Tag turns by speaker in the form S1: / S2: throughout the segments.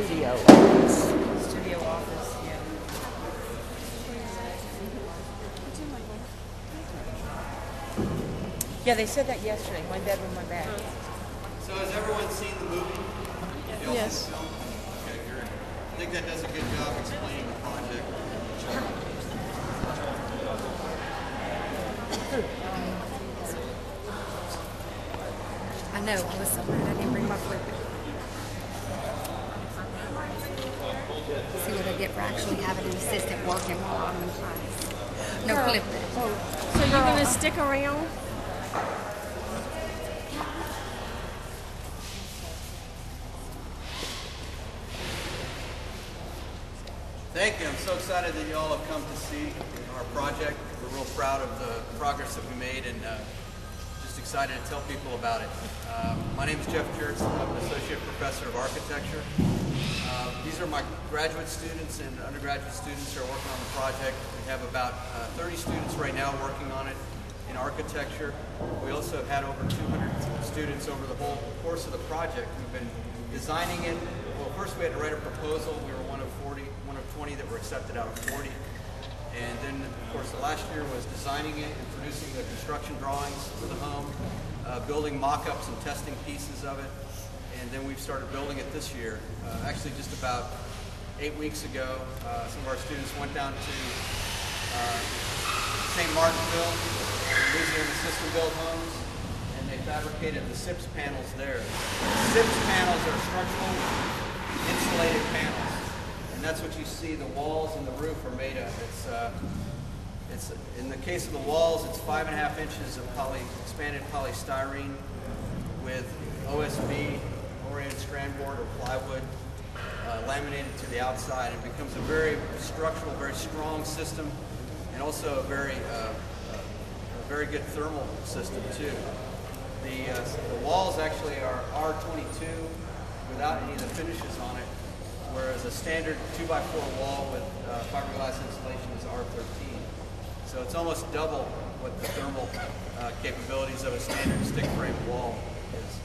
S1: studio office.
S2: Studio office, yeah. Yeah, they said that yesterday. One bedroom, one bath.
S3: So has everyone seen the movie?
S1: Yes.
S3: Okay, great. I think that does a good job explaining the project.
S4: I know, I was so mad I didn't bring my flipper. See what I get for actually having an assistant working while I'm in class. No flipper.
S5: So you're going to stick around?
S3: Thank you. I'm so excited that you all have come to see our project. We're real proud of the progress that we made and just excited to tell people about it. My name is Jeff Kurtz. I'm an associate professor of architecture. These are my graduate students and undergraduate students who are working on the project. We have about 30 students right now working on it in architecture. We also have had over 200 students over the whole course of the project. We've been designing it. Well, first we had to write a proposal. We were one of 20 that were accepted out of 40. And then, of course, the last year was designing it and producing the construction drawings for the home, building mock-ups and testing pieces of it. And then we've started building it this year. Actually, just about 8 weeks ago, some of our students went down to St. Martinville, Louisiana system-built homes, and they fabricated the SIPS panels there. The SIPS panels are structural insulated panels. And that's what you see the walls and the roof are made of. It's in the case of the walls, it's 5.5 inches of expanded polystyrene with OSB, oriented strand board or plywood, laminated to the outside. It becomes a very structural, very strong system, and also a very good thermal system too. The walls actually are R22 without any of the finishes on it, whereas a standard 2x4 wall with fiberglass insulation is R13. So it's almost double what the thermal capabilities of a standard stick frame wall is.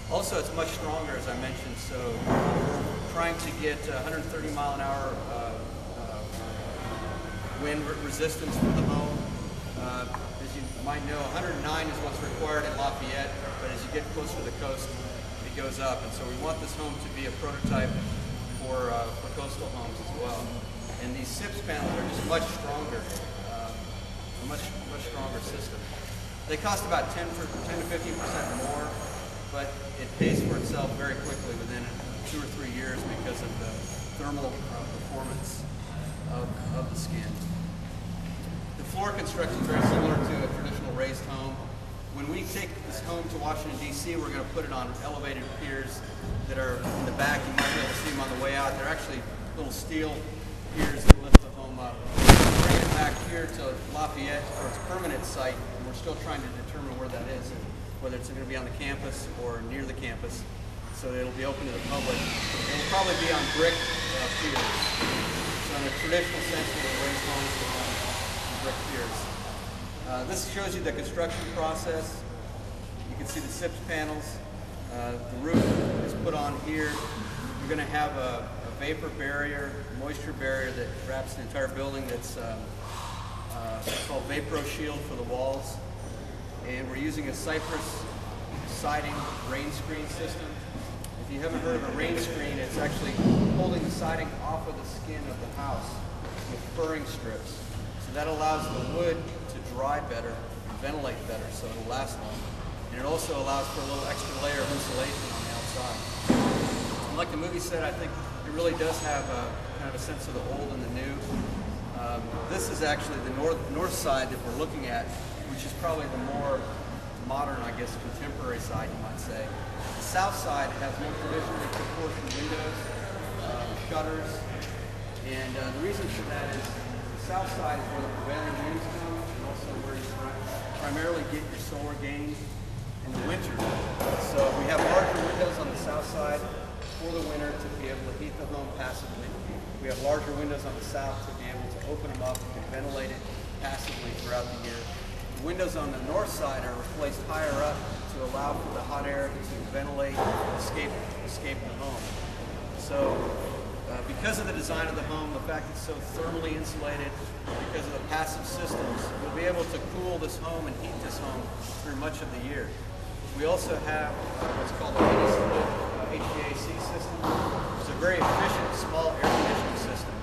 S3: Also, it's much stronger, as I mentioned, so we're trying to get 130 mile an hour wind resistance for the home. As you might know, 109 is what's required in Lafayette, but as you get closer to the coast, it goes up. And so we want this home to be a prototype for coastal homes as well. And these SIPS panels are just much stronger, a much stronger system. They cost about 10 to 15% more, but it pays for itself very quickly within 2 or 3 years because of the thermal performance of the skin. The floor construction is very similar to a traditional raised home. When we take this home to Washington, D.C., we're going to put it on elevated piers that are in the back. You might be able to see them on the way out. They're actually little steel piers that lift the home up. We're bringing it back here to Lafayette, or its permanent site, and we're still trying to determine where that is, and whether it's going to be on the campus or near the campus, so that it'll be open to the public. It'll probably be on brick piers. So in a traditional sense, we'll raise homes on brick piers. This shows you the construction process. You can see the SIPS panels. The roof is put on here. You're going to have a vapor barrier, moisture barrier that wraps the entire building that's called Vapro Shield for the walls. And we're using a cypress siding rain screen system. If you haven't heard of a rain screen, it's actually holding the siding off of the skin of the house with furring strips. So that allows the wood to dry better and ventilate better, so it'll last longer. And it also allows for a little extra layer of insulation on the outside. And like the movie said, I think it really does have a kind of a sense of the old and the new. This is actually the north side that we're looking at, which is probably the more modern, I guess, contemporary side, you might say. The south side has more traditionally proportioned windows, shutters, and the reason for that is the south side is where the prevailing winds come, and also where you primarily get your solar gain in the winter. So we have larger windows on the south side for the winter to be able to heat the home passively. We have larger windows on the south to be able to open them up and ventilate it passively throughout the year. The windows on the north side are placed higher up to allow for the hot air to ventilate and escape the home. So because of the design of the home, the fact it's so thermally insulated, because of the passive systems, you'll be able to cool this home and heat this home through much of the year. We also have what's called a mini split HVAC system. It's a very efficient small air conditioning system.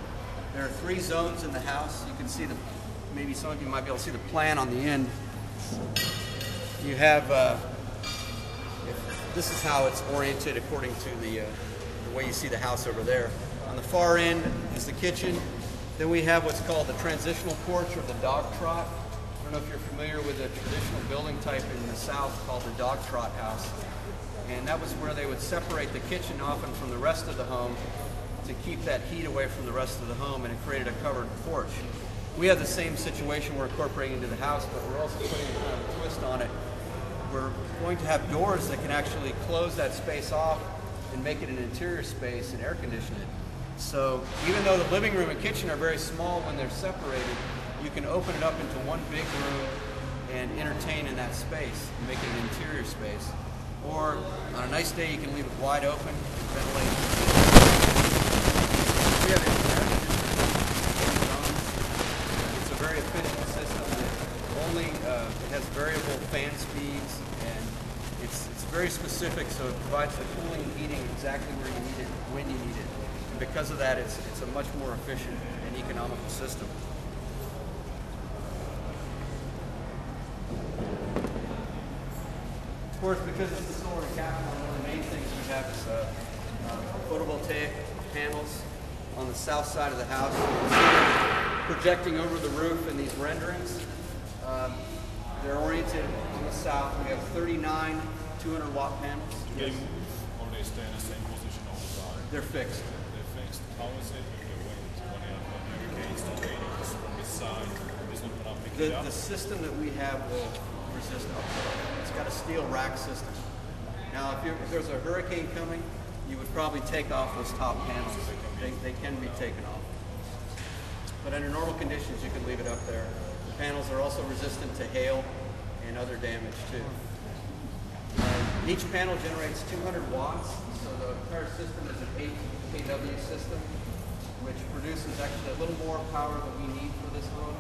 S3: There are 3 zones in the house. You can see maybe some of you might be able to see the plan on the end. You have, this is how it's oriented according to the way you see the house over there. On the far end is the kitchen. Then we have what's called the transitional porch or the dog trot. I don't know if you're familiar with a traditional building type in the South called the dog trot house. And that was where they would separate the kitchen often from the rest of the home to keep that heat away from the rest of the home, and it created a covered porch. We have the same situation we're incorporating into the house, but we're also putting kind of a twist on it. We're going to have doors that can actually close that space off and make it an interior space and air condition it. So even though the living room and kitchen are very small when they're separated, you can open it up into one big room and entertain in that space and make it an interior space. Or on a nice day, you can leave it wide open, ventilate. We have it's a very efficient system. It has variable fan speeds, and it's very specific, so it provides the cooling and heating exactly where you need it, when you need it. And because of that, it's a much more efficient and economical system. Of course, because it's the solar capital, one of the main things we have is photovoltaic panels on the south side of the house. Projecting over the roof in these renderings. They're oriented on the south. We have 39 200-watt panels.
S6: Do they move or they stay in the same position all the time?
S3: They're fixed.
S6: They're fixed. How is it with the wind? When you have hurricanes, tornadoes from this side, it's not going to pick it up?
S3: The system that we have will resist upward. It's got a steel rack system. Now, if there's a hurricane coming, you would probably take off those top panels. They can be taken off. But under normal conditions, you can leave it up there. The panels are also resistant to hail and other damage too. Each panel generates 200 watts, so the entire system is an 8 kW system, which produces actually a little more power than we need for this home.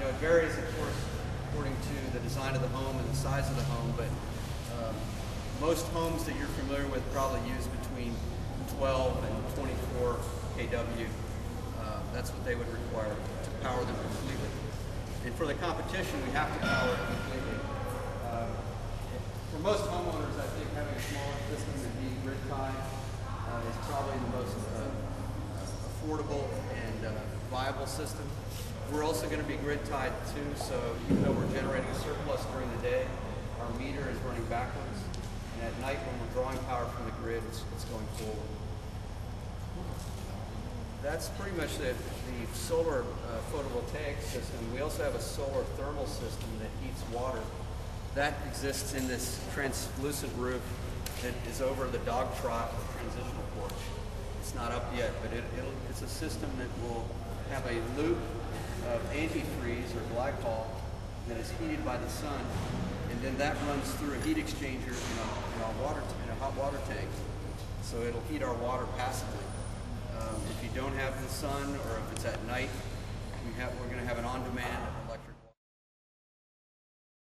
S3: It varies, of course, according to the design of the home and the size of the home, but most homes that you're familiar with probably use between 12 and 24 kW. That's what they would require to power them completely. And for the competition, we have to power it completely. For most homeowners, I think having a smaller system and being grid tied is probably the most affordable and viable system. We're also going to be grid tied too, so even though we're generating a surplus during the day, our meter is running backwards. And at night, when we're drawing power from the grid, it's going forward. That's pretty much the solar photovoltaic system. We also have a solar thermal system that heats water. That exists in this translucent roof that is over the dog trot or transitional porch. It's not up yet, but it's a system that will have a loop of antifreeze or glycol that is heated by the sun, and then that runs through a heat exchanger in a hot water tank. So it'll heat our water passively. If you don't have the sun, or if it's at night, we're going to have an on-demand